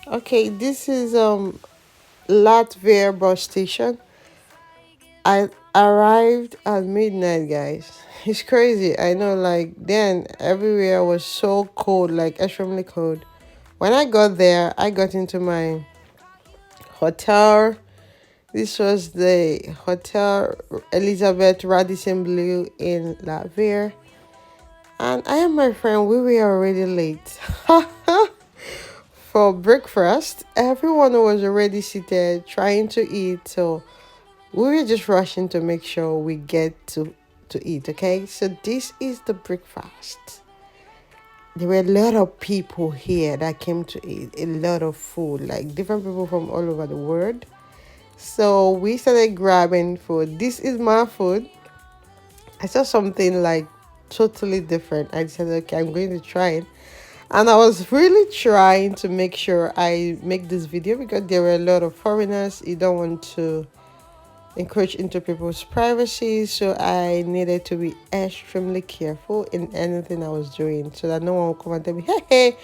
Okay, this is Latvia bus station. I arrived at midnight, guys. It's crazy. I know, like, then everywhere was so cold, like extremely cold. When I got there, I got into my hotel. This was the Hotel Elizabeth Radisson Blue in Latvia. And I and my friend, we were already late. For breakfast, everyone was already seated trying to eat. So we were just rushing to make sure we get to eat. Okay, so this is the breakfast. There were a lot of people here that came to eat a lot of food, like different people from all over the world. So we started grabbing food. This is my food. I saw something like totally different. I decided, okay, I'm going to try it. And I was really trying to make sure I make this video because there were a lot of foreigners. You don't want to encroach into people's privacy, so I needed to be extremely careful in anything I was doing so that no one will come and tell me, hey,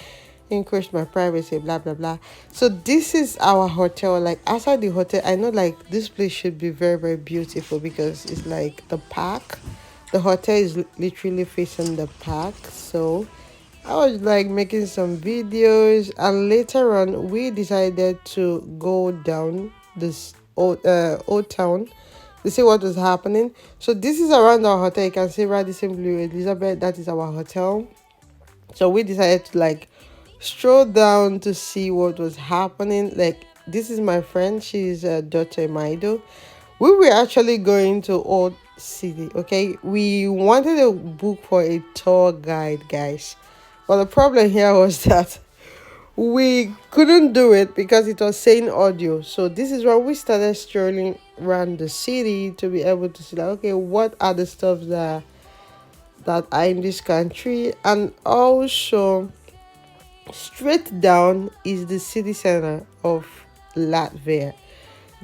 encroach my privacy, blah blah blah. So this is our hotel. Like outside the hotel, I know like this place should be very very beautiful because it's like the park. The hotel is literally facing the park. So I was like making some videos, and later on we decided to go down this old town to see what was happening. So this is around our hotel. You can see Radisson Blue Elizabeth. That is our hotel. So we decided to like stroll down to see what was happening. Like this is my friend. She's a daughter Lido. We were actually going to Old City. Okay, we wanted to book for a tour guide, guys. But the problem here was that we couldn't do it because it was saying audio. So this is when we started strolling around the city to be able to see like, okay, what are the stuff that are in this country. And also straight down is the city center of Latvia.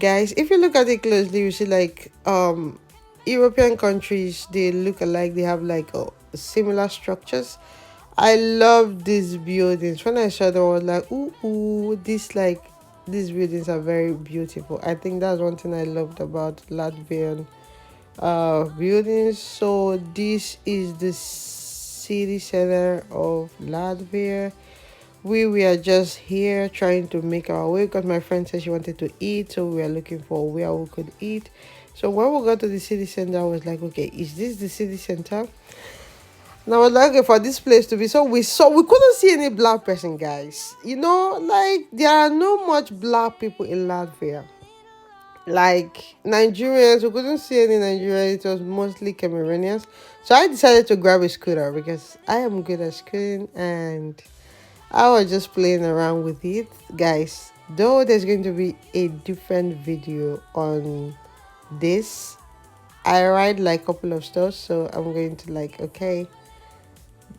Guys, if you look at it closely, you see like European countries, they look alike, they have like similar structures. I love these buildings. When I saw them, I was like, ooh, these buildings are very beautiful. I think that's one thing I loved about Latvian buildings. So this is the city center of Latvia. We were just here trying to make our way because my friend said she wanted to eat, so we were looking for where we could eat. So when we got to the city center, I was like, okay, is this the city center? And I was like, okay, for this place to be. So we couldn't see any black person, guys. You know, like there are no much black people in Latvia. Like Nigerians, we couldn't see any Nigerians. It was mostly Cameroonians. So I decided to grab a scooter because I am good at scooting and I was just playing around with it. Guys, though there's going to be a different video on this, I ride like a couple of stores, so I'm going to like, okay,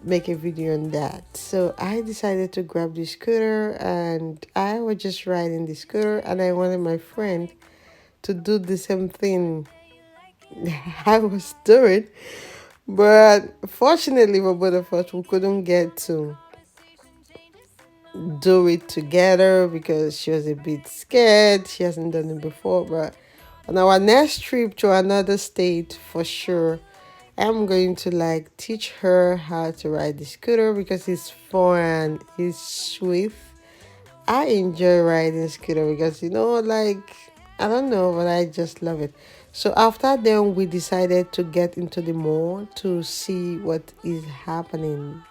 make a video on that. So I decided to grab the scooter and I was just riding the scooter and I wanted my friend to do the same thing I was doing. But fortunately for both of us, we couldn't get to do it together because she was a bit scared. She hasn't done it before. But on our next trip to another state, for sure, I'm going to like teach her how to ride the scooter because it's fun, it's sweet. I enjoy riding scooter because like I don't know, but I just love it. So after then we decided to get into the mall to see what is happening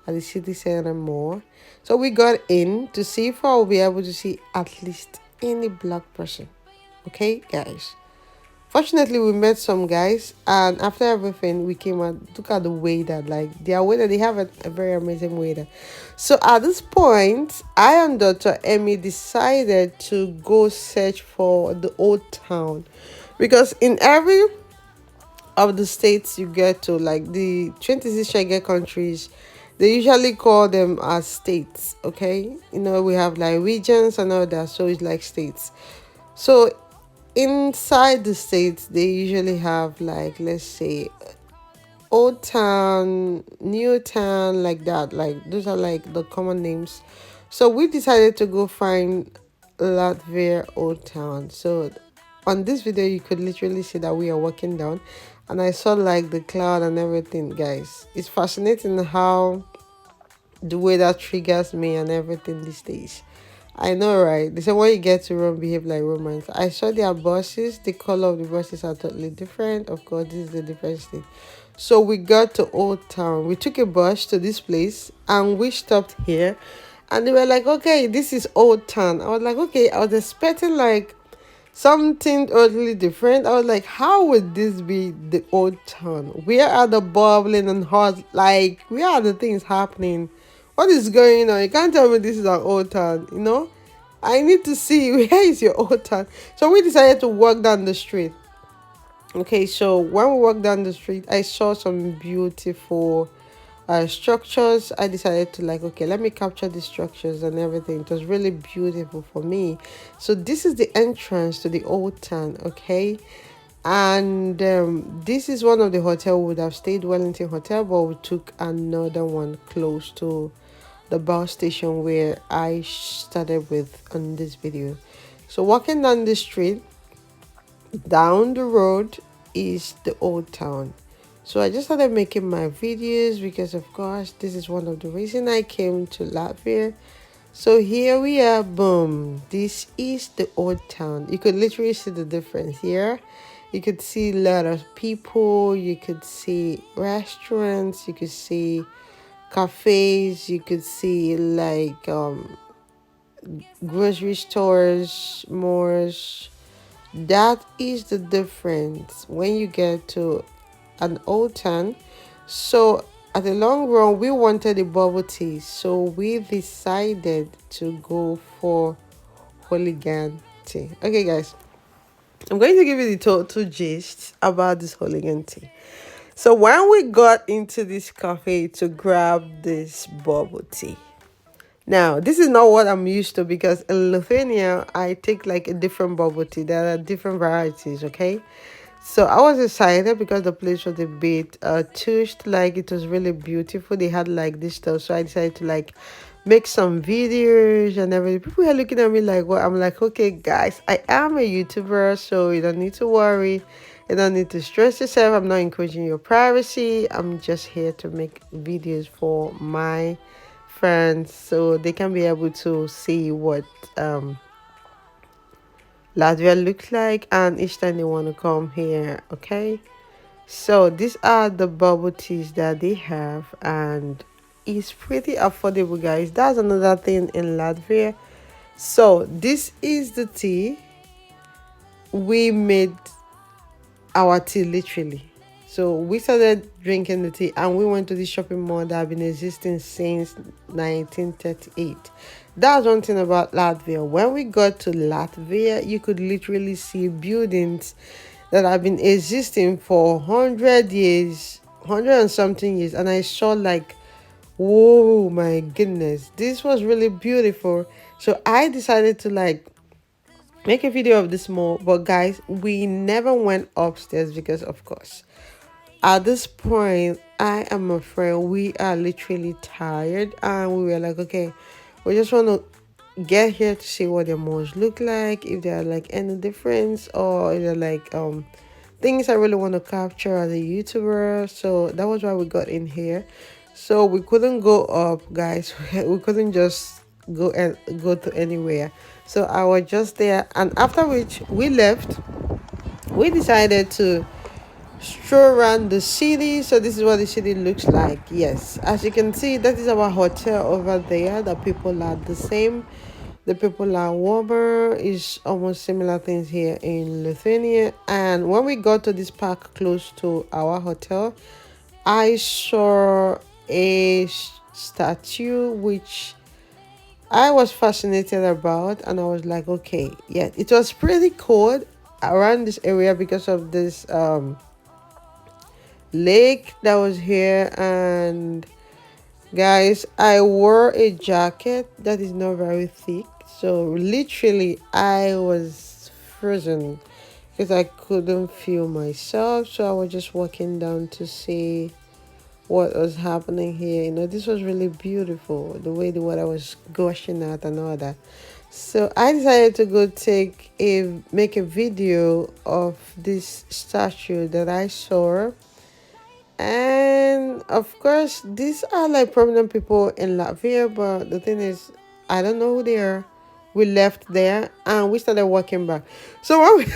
at the city center mall. So we got in to see if I will be able to see at least any black person. Okay, guys. Fortunately, we met some guys, and after everything, we came and look at the waiter. Like their waiter, they have a very amazing waiter. So at this point, I and Dr. Emmy decided to go search for the old town because in every of the states you get to, like the 26 Schengen countries, they usually call them as states. Okay, we have like regions and all that, so it's like states. So inside the states they usually have like, let's say, Old Town, New Town, like that. Like those are like the common names. So we decided to go find Latvia Old Town. So on this video, you could literally see that we are walking down, and I saw like the cloud and everything, guys. It's fascinating how the way that triggers me and everything these days. I know, right? They say when you get to Rome, behave like Romans. I saw their buses. The color of the buses are totally different. Of course, this is the difference thing. So we got to Old Town. We took a bus to this place and we stopped here. And they were like, okay, this is Old Town. I was like, okay, I was expecting like something totally different. I was like, how would this be the Old Town? Where are the bubbling and hot? Like, where are the things happening? What is going on? You can't tell me this is an Old Town, you know? I need to see where is your Old Town. So we decided to walk down the street. Okay, so when we walked down the street, I saw some beautiful structures. I decided to like, okay, let me capture the structures and everything. It was really beautiful for me. So this is the entrance to the Old Town. Okay, and this is one of the hotel we would have stayed, Wellington Hotel, but we took another one close to the bus station where I started with on this video. So walking down the street, down the road is the Old Town. So I just started making my videos because of course this is one of the reason I came to Latvia. So here we are, boom, this is the Old Town. You could literally see the difference here. You could see a lot of people, you could see restaurants, you could see cafes, you could see like grocery stores, malls. That is the difference when you get to an Old Town. So at the long run, we wanted a bubble tea, so we decided to go for hooligan tea. Okay, guys, I'm going to give you the total gist about this hooligan tea. So when we got into this cafe to grab this bubble tea, now this is not what I'm used to because in Lithuania I take like a different bubble tea. There are different varieties, okay? So I was excited because the place was a bit touched, like it was really beautiful. They had like this stuff, so I decided to like make some videos and everything. People are looking at me like, what? I'm like, okay, guys, I am a YouTuber, so you don't need to worry. You don't need to stress yourself. I'm not encouraging your privacy. I'm just here to make videos for my friends so they can be able to see what Latvia looks like, and each time they want to come here. Okay, so these are the bubble teas that they have, and it's pretty affordable, guys. That's another thing in Latvia. So this is the tea. We made our tea literally. So we started drinking the tea and we went to the shopping mall that have been existing since 1938. That's one thing about Latvia. When we got to Latvia, you could literally see buildings that have been existing for 100 years, 100 and something years. And I saw like, whoa, my goodness, this was really beautiful. So I decided to like make a video of this mall. But guys, we never went upstairs because of course at this point I am afraid we are literally tired, and we were like, okay, we just want to get here to see what the malls look like, if there are like any difference, or if they're like things I really want to capture as a YouTuber. So that was why we got in here. So we couldn't go up, guys. We couldn't just go to anywhere. So I was just there, and after which we left, we decided to stroll around the city. So this is what the city looks like. Yes, as you can see, that is our hotel over there. The people are the same, the people are warmer. Is almost similar things here in Lithuania. And when we got to this park close to our hotel, I saw a statue which I was fascinated about, and I was like, okay, yeah, it was pretty cold around this area because of this lake that was here. And guys, I wore a jacket that is not very thick, so literally I was frozen because I couldn't feel myself. So I was just walking down to see what was happening here. This was really beautiful. The way the water was gushing out and all that. So I decided to go make a video of this statue that I saw. And of course, these are like prominent people in Latvia, but the thing is, I don't know who they are. We left there and we started walking back. So when we,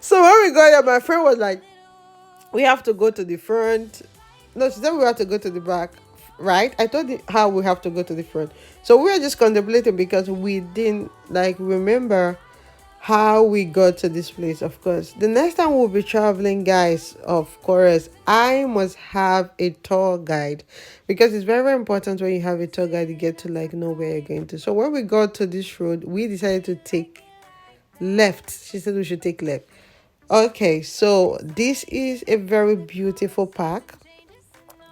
so when we got there, my friend was like, "We have to go to the front." No, she said we have to go to the back, right? I told her how we have to go to the front. So we were just contemplating because we didn't like remember how we got to this place. Of course, the next time we'll be traveling, guys, of course I must have a tour guide, because it's very, very important when you have a tour guide, you get to like know where you're going to. So when we got to this road, we decided to take left. She said we should take left. Okay, so this is a very beautiful park.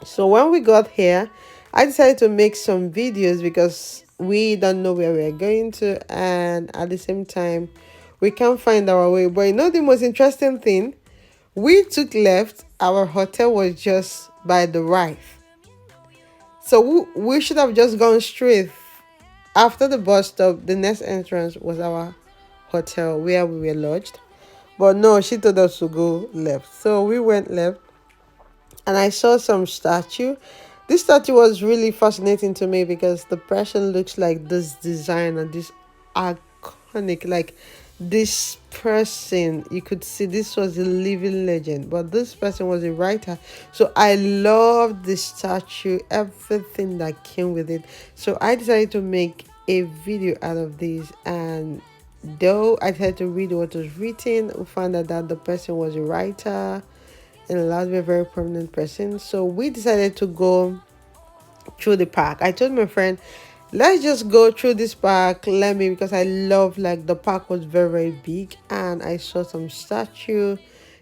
So when we got here, I decided to make some videos because we don't know where we're going to, and at the same time, we can't find our way. But the most interesting thing, we took left, our hotel was just by the right. So we should have just gone straight. After the bus stop, the next entrance was our hotel where we were lodged. But no, she told us to go left. So we went left and I saw some statue. This statue was really fascinating to me because the person looks like this designer, this iconic, like this person. You could see this was a living legend, but this person was a writer. So I loved the statue, everything that came with it. So I decided to make a video out of this, and though I tried to read what was written, we found out that the person was a writer and a lot of a very prominent person. So we decided to go through the park. I told my friend, let's just go through this park. Because I love, like, the park was very, very big, and I saw some statue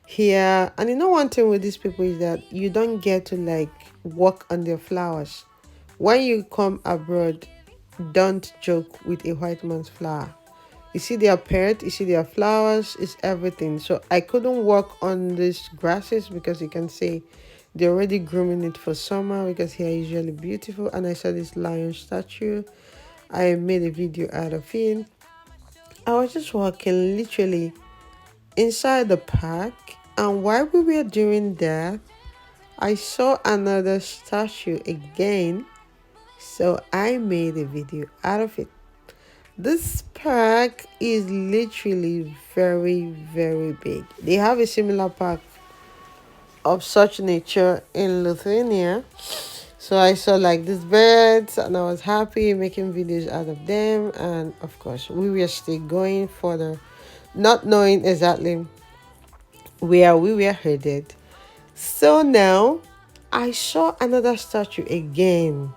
here. And one thing with these people is that you don't get to like walk on their flowers. When you come abroad, don't joke with a white man's flower. You see their pet, you see their flowers, it's everything. So I couldn't walk on these grasses because you can see they're already grooming it for summer, because here is usually beautiful. And I saw this lion statue. I made a video out of it. I was just walking literally inside the park, and while we were doing that, I saw another statue again. So I made a video out of it. This park is literally very, very big. They have a similar park of such nature in Lithuania. So I saw like these birds and I was happy making videos out of them. And of course, we were still going further, not knowing exactly where we were headed. So now I saw another statue again.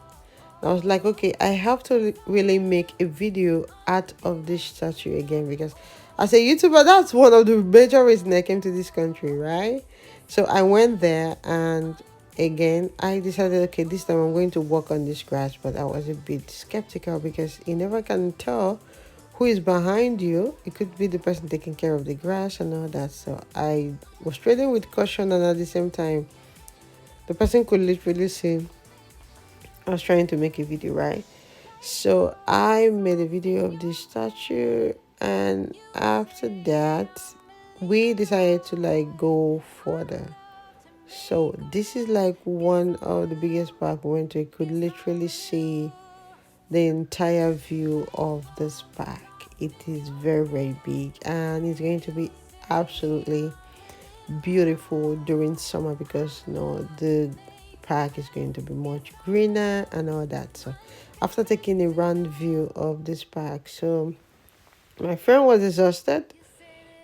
I was like, okay, I have to really make a video out of this statue again, because as a YouTuber, that's one of the major reasons I came to this country, right? So I went there, and again, I decided, okay, this time I'm going to walk on this grass, but I was a bit skeptical because you never can tell who is behind you. It could be the person taking care of the grass and all that. So I was treading with caution, and at the same time, the person could literally see I was trying to make a video, right? So I made a video of this statue, and after that, we decided to like go further. So this is like one of the biggest park we went to. You could literally see the entire view of this park. It is very, very big, and it's going to be absolutely beautiful during summer, because the park is going to be much greener and all that. So after taking a round view of this park, so my friend was exhausted,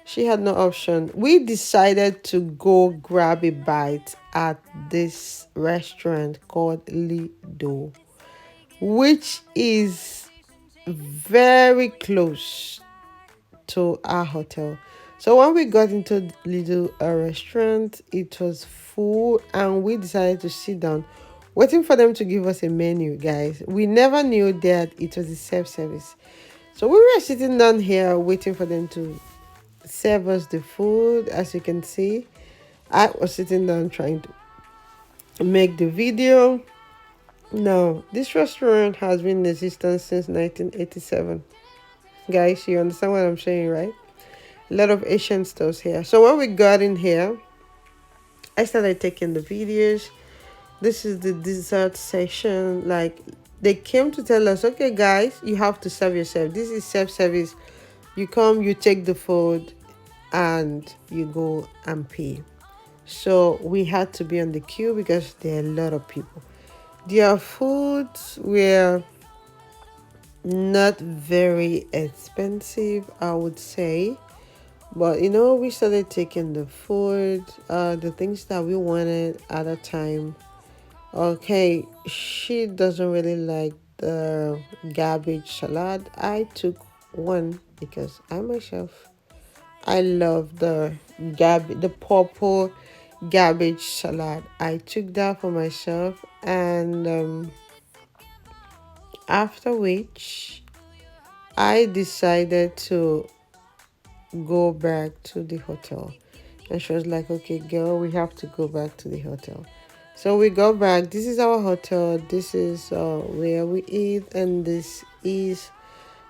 she had no option. We decided to go grab a bite at this restaurant called Lido, which is very close to our hotel. So when we got into the little restaurant, it was full, and we decided to sit down, waiting for them to give us a menu, guys. We never knew that it was a self-service. So we were sitting down here waiting for them to serve us the food. As you can see, I was sitting down trying to make the video. Now, this restaurant has been in existence since 1987. Guys, you understand what I'm saying, right? A lot of Asian stores here. So when we got in here, I started taking the videos. This is the dessert section. Like, they came to tell us, okay, guys, you have to serve yourself. This is self-service. You come, you take the food, and you go and pay. So we had to be on the queue because there are a lot of people. Their foods were not very expensive, I would say. But we started taking the food, the things that we wanted at a time. Okay, she doesn't really like the garbage salad. I took one because I love the purple garbage salad. I took that for myself, and after which I decided to go back to the hotel. And she was like, okay, girl, we have to go back to the hotel. So we go back. This is our hotel. This is where we eat, and this is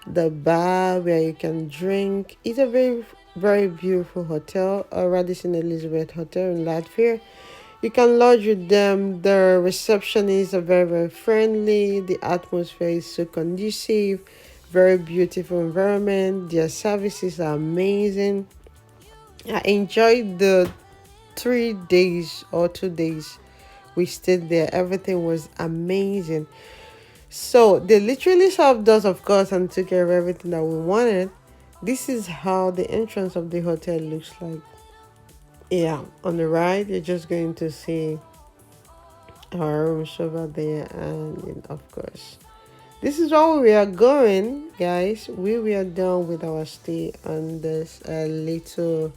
the bar where you can drink. It's a very, very beautiful hotel, Radisson Elizabeth Hotel in Latvia. You can lodge with them. The receptionists are very, very friendly. The atmosphere is so conducive. Very beautiful environment. Their services are amazing. I enjoyed the 3 days or 2 days we stayed there. Everything was amazing. So they literally served us, of course, and took care of everything that we wanted. This is how the entrance of the hotel looks like. Yeah, on the right, you're just going to see our rooms over there, and of course, this is where we are going, guys. We were done with our stay on this little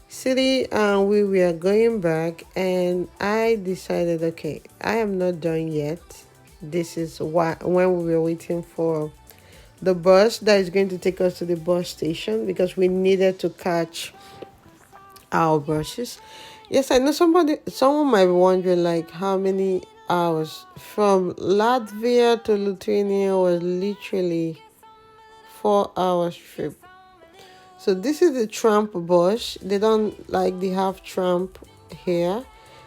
city, and we were going back, and I decided, okay, I am not done yet. This is why when we were waiting for the bus that is going to take us to the bus station, because we needed to catch our buses. Yes, I know someone might be wondering, like, how many hours from Latvia to Lithuania was literally 4 hours trip. So this is the tramp bus. They don't like they have tramp here.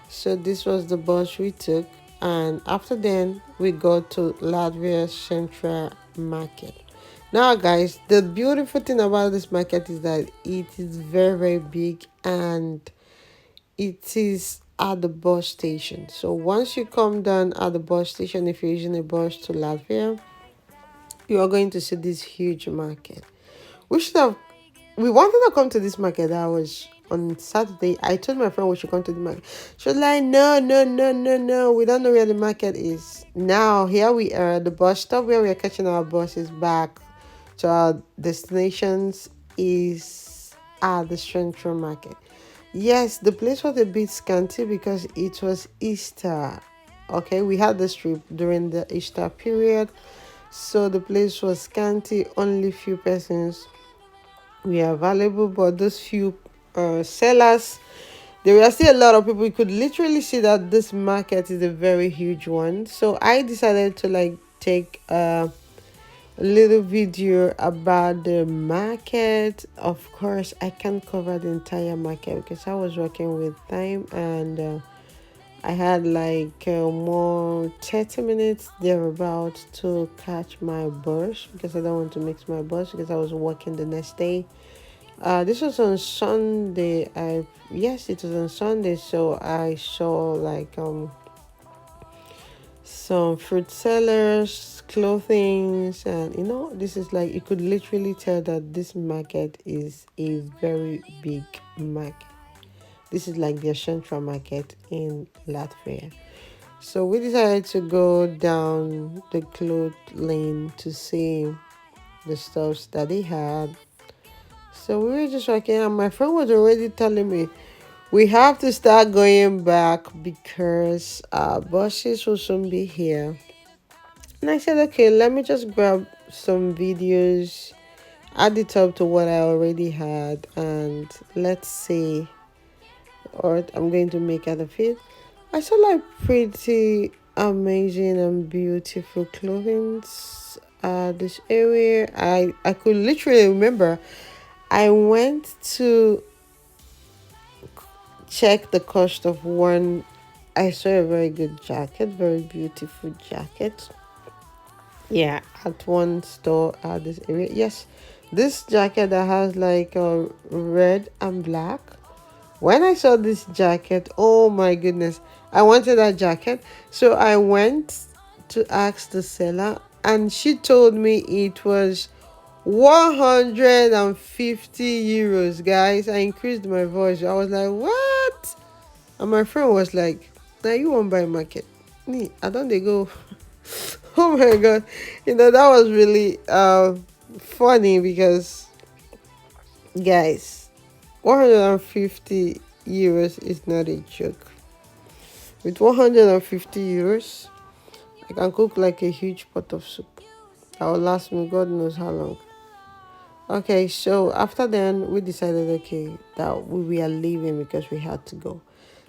So this was the bus we took, and after then we go to Latvia Central Market. Now, guys, the beautiful thing about this market is that it is very, very big, and it is at the bus station. So once you come down at the bus station, if you're using a bus to Latvia, you are going to see this huge market. We should have we wanted to come to this market that was on Saturday. I told my friend we should come to the market. She was like, no, no, no, no, no. We don't know where the market is. Now, here we are. The bus stop where we are catching our buses back to our destinations is at the Central Market. Yes, the place was a bit scanty because it was Easter. Okay, we had this trip during the Easter period. So the place was scanty, only few persons we are available, but those few sellers, there were still a lot of people. You could literally see that this market is a very huge one. So I decided to like take a little video about the market. Of course, I can't cover the entire market because I was working with time, and I had like more 30 minutes thereabout to catch my bus because I don't want to mix my bus because I was working the next day. This was on Sunday. Yes, it was on Sunday. So I saw like some fruit sellers, clothings, and this is like you could literally tell that this market is a very big market. This is like the central market in Latvia. So we decided to go down the cloth lane to see the stuffs that they had. So we were just walking, and my friend was already telling me we have to start going back because our buses will soon be here. And I said, okay, let me just grab some videos, add it up to what I already had, and let's see what I'm going to make out of it. I saw like pretty amazing and beautiful clothing. This area, I could literally remember. I went to check the cost of one. I saw a very good jacket, very beautiful jacket. Yeah, at one store at this area. Yes, this jacket that has like a red and black. When I saw this jacket, oh my goodness, I wanted that jacket. So I went to ask the seller, and she told me it was 150 euros, guys. I increased my voice. I was like, what? And my friend was like, now you won't buy market. Me, I don't they go. Oh my god. That was really funny because guys, 150 euros is not a joke. With 150 euros, I can cook like a huge pot of soup. That will last me God knows how long. Okay, so after then we decided okay that we were leaving because we had to go.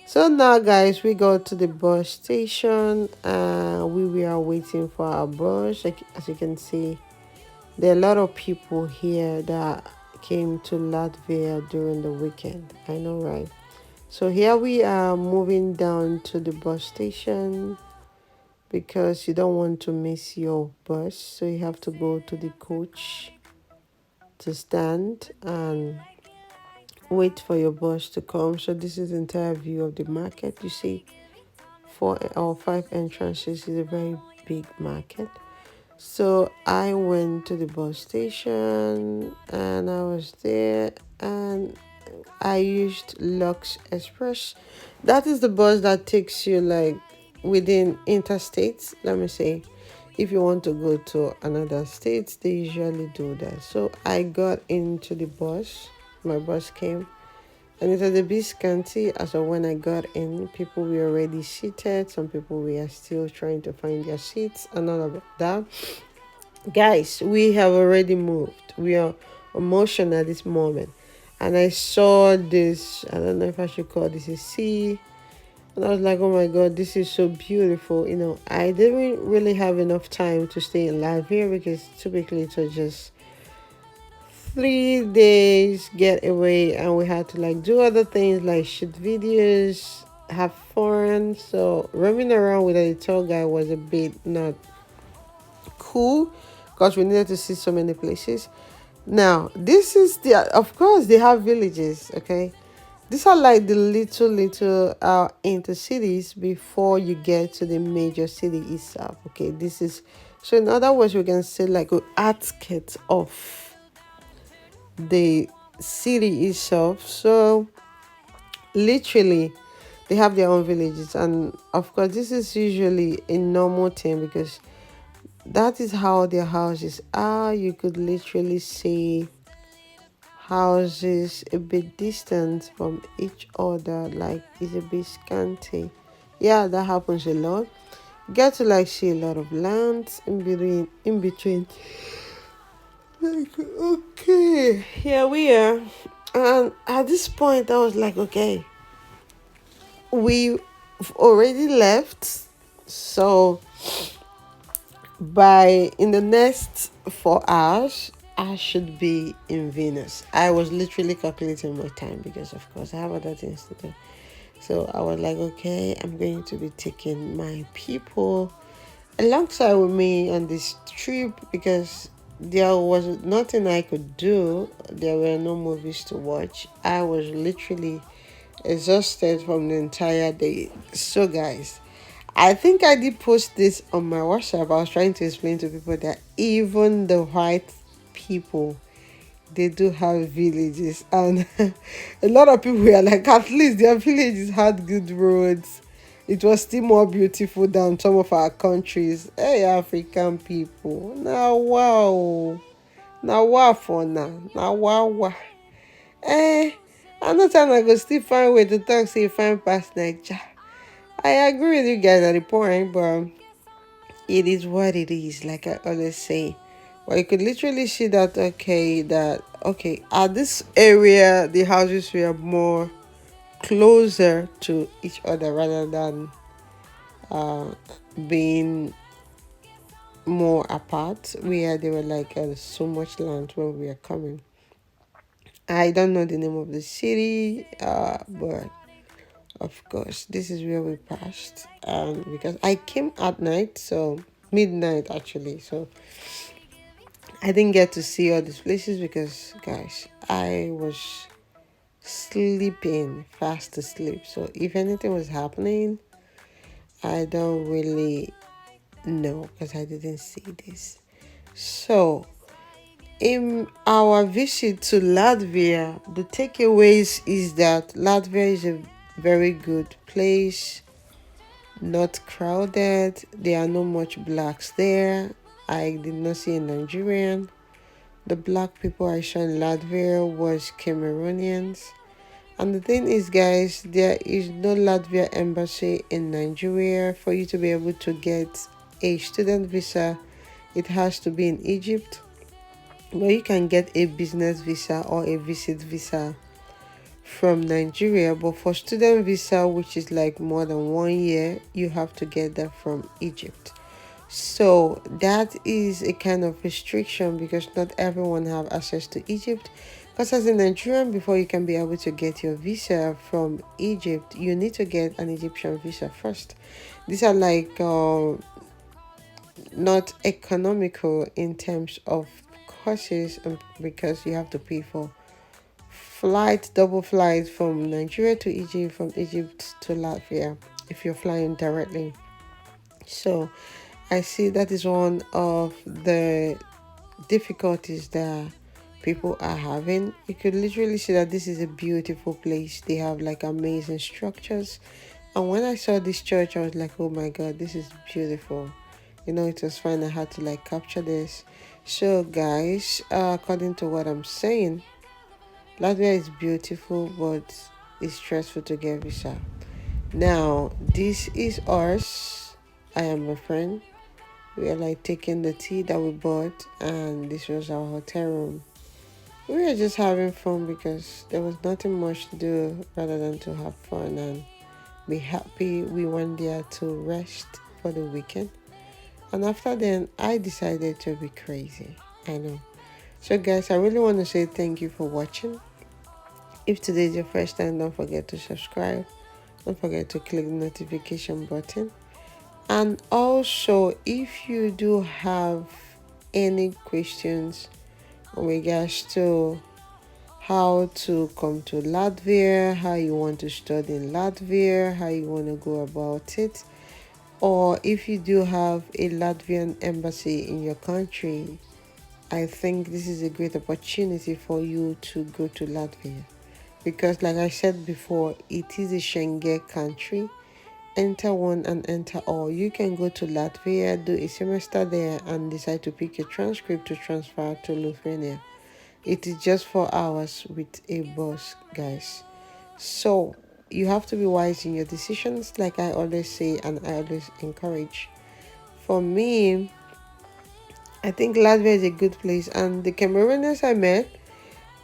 So now guys we go to the bus station and we were waiting for our bus. Like, as you can see, there are a lot of people here that came to Latvia during the weekend. I know, right? So here we are moving down to the bus station because you don't want to miss your bus. So you have to go to the coach to stand and wait for your bus to come. So this is the entire view of the market. You see 4 or 5 entrances. Is a very big market. So I went to the bus station and I was there and I used Lux Express. That is the bus that takes you like within interstates. Let me say, if you want to go to another state, they usually do that. So I got into the bus. My bus came and it was a bit scanty as of when I got in. People were already seated. Some people were still trying to find their seats and all of that. Guys, we have already moved. We are emotional at this moment. And I saw this, I don't know if I should call this a sea. And I was like, oh my God, this is so beautiful. I didn't really have enough time to stay in Latvia because typically it was just 3 days getaway and we had to like do other things like shoot videos, have fun. So roaming around with a tour guy was a bit not cool because we needed to see so many places. Now, this is of course, they have villages, okay? These are like the little intercities before you get to the major city itself, okay? This is, so in other words, we can say like a outskirts of the city itself. So literally, they have their own villages, and of course, this is usually a normal thing because that is how their houses are. You could literally see houses a bit distant from each other, like it's a bit scanty. Yeah, that happens a lot. Get to like see a lot of lands in between. Like, okay, here we are. And at this point I was like, okay, we've already left. So by in the next 4 hours I should be in Venus. I was literally calculating my time because of course I have other things to do. So I was like, okay, I'm going to be taking my people alongside with me on this trip because there was nothing I could do. There were no movies to watch. I was literally exhausted from the entire day. So guys, I think I did post this on my WhatsApp. I was trying to explain to people that even the white people, they do have villages, and a lot of people were like, at least their villages had good roads. It was still more beautiful than some of our countries. Hey, African people. Now, wow. Now, wow for now. Now, wow, wow. Eh, another time I go still find way to talk, say, find past Nigeria. I agree with you guys at the point, but it is what it is, like I always say. Well, you could literally see that okay, at this area the houses were more closer to each other rather than uh, being more apart, where they were like so much land where we are coming. I don't know the name of the city, but of course, this is where we passed. Because I came at night, so midnight actually. So I didn't get to see all these places because, guys, I was sleeping, fast asleep. So if anything was happening, I don't really know because I didn't see this. So in our visit to Latvia, the takeaways is that Latvia is a very good place, not crowded. There are no much blacks there. I did not see a Nigerian. The black people I saw in Latvia was Cameroonians. And the thing is, guys, there is no Latvia embassy in Nigeria. For you to be able to get a student visa, it has to be in Egypt. But you can get a business visa or a visit visa from Nigeria. But for student visa, which is like more than 1 year, you have to get that from Egypt. So that is a kind of restriction because not everyone have access to Egypt. Because as a Nigerian, before you can be able to get your visa from Egypt, you need to get an Egyptian visa first. These are like not economical in terms of courses because you have to pay for flight, double flight from Nigeria to Egypt, from Egypt to Latvia if you're flying directly. So I see that is one of the difficulties that people are having. You could literally see that this is a beautiful place. They have like amazing structures. And when I saw this church, I was like, oh my god, this is beautiful. You know, it was fine. I had to like capture this. So guys, according to what I'm saying, Latvia is beautiful, but it's stressful to get visa. Now, this is ours. I am my friend. We are like taking the tea that we bought, and this was our hotel room. We were just having fun because there was nothing much to do rather than to have fun and be happy. We went there to rest for the weekend, and after then, I decided to be crazy. I know. So, guys, I really want to say thank you for watching. If today is your first time, don't forget to subscribe. Don't forget to click the notification button. And also, if you do have any questions in regards to how to come to Latvia, how you want to study in Latvia, how you want to go about it, or if you do have a Latvian embassy in your country, I think this is a great opportunity for you to go to Latvia. Because like I said before, it is a Schengen country. Enter one and enter all. You can go to Latvia, do a semester there, and decide to pick a transcript to transfer to Lithuania. It is just 4 hours with a bus, guys. So you have to be wise in your decisions, like I always say and I always encourage. For me, I think Latvia is a good place, and the Cameroonians I met,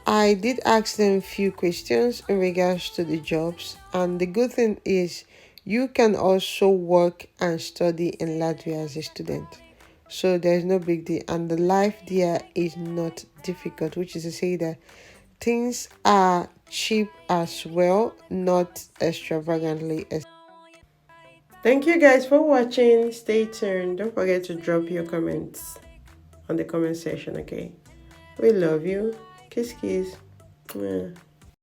I did ask them a few questions in regards to the jobs, and the good thing is you can also work and study in Latvia as a student. So there's no big deal, and the life there is not difficult, which is to say that things are cheap as well, not extravagantly. Thank you guys for watching. Stay tuned. Don't forget to drop your comments on the comment section, okay? We love you. Kiss, kiss. Mwah.